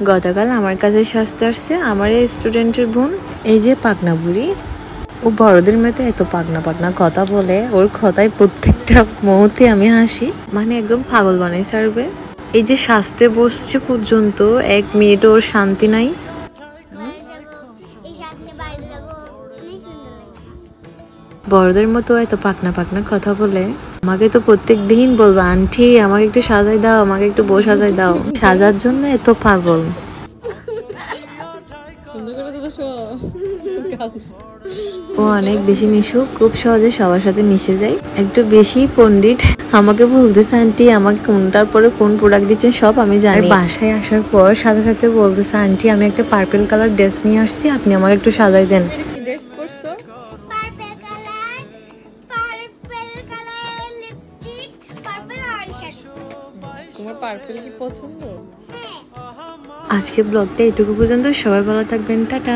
গতকাল আমার কাছে সাজতে আসছে আমার এই স্টুডেন্টের বোন, এই যে পাকনা বুড়ি। ও বড়দের মতো এত পাকনা পাকনা কথা বলে, ওর কথায় প্রত্যেকটা মুহূর্তে আমি হাসি, মানে একদম পাগল বানাই ছাড়বে। এই যে সাজতে বসছে পর্যন্ত 1 মিনিট ওর শান্তি নাই। বড়দের মতো এত পাকনা পাকনা কথা বলে। আমাকে তো প্রত্যেক দিন বলবো, আন্টি আমাকে একটু সাজাই দাও, আমাকে একটু বউ সাজাই দাও। সাজার জন্য এত পাগল। ও অনেক বেশি মিশুক, খুব সহজে সবার সাথে মিশে যায়, একটু বেশি পণ্ডিত। আমাকে বলতেছে আন্টি আমাকে কোনটার পরে কোন প্রোডাক্ট দিচ্ছেন সব আমি জানি। বাসায় আসার পর সাথে সাথে বলতেছে আন্টি আমি একটা পার্পল কালার ড্রেস নিয়ে আসছি, আপনি আমাকে একটু সাজাই দেন। তোমার পার্পল কি পছন্দ? আজকে ব্লগটা এটুকু পর্যন্ত, সবাই ভালো থাকবেন, টাটা।